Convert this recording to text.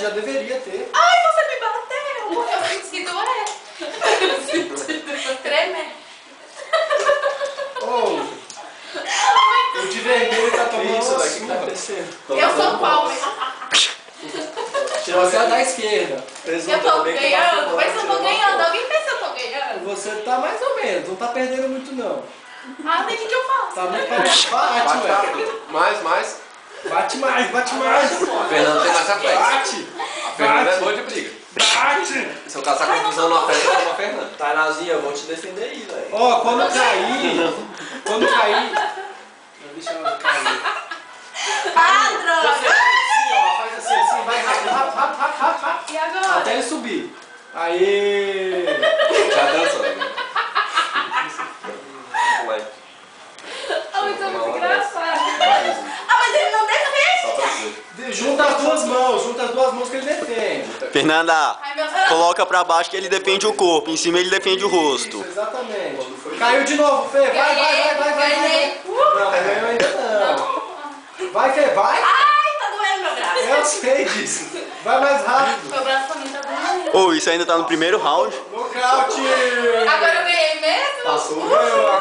Já deveria ter. Ai, você me bateu! Eu senti doer. Eu senti tremer. O de vermelho tá tomando Isso uma daqui que tá surra. acontecendo. Eu sou qual? Você é da esquerda. Eu tô ganhando? Mas eu tô ganhando. Alguém pensa que eu tô ganhando? Você tá mais ou menos, não tá perdendo muito não. Ah, nem o que eu faço. Tá muito parecido. Bate, Bate ué. rápido. Mais. Bate mais, bate mais. O Fernando tem mais reflexo. Bate. A Fernanda é boa de briga. Bate. Se eu casar com a visão na frente, eu vou a Fernanda. Tainazinha, eu vou te defender aí, velho. Ó, quando cair... Deixa eu cair. Ah, Você droga! faz assim, vai rápido. E agora? Até ele subir. Aê! Já dançou, né? Vai. Ah, mas é muito Vai. engraçado. Vai. Ah, mas ele não defende. Só pra dizer. Junta as duas mãos que ele defende. Fernanda, Ai, meu Deus. coloca pra baixo que ele defende o corpo, em cima ele defende o rosto. Isso, exatamente. Caiu de novo, Fê. Vai. Ganhei. Não, ganhou ainda não. Vai, Fê, vai. Ai, tá doendo meu braço. Eu sei disso. Vai mais rápido. Meu braço também tá doendo. Ô, isso ainda tá no primeiro round. Nocaute. Agora eu ganhei mesmo? Passou. Ganhou.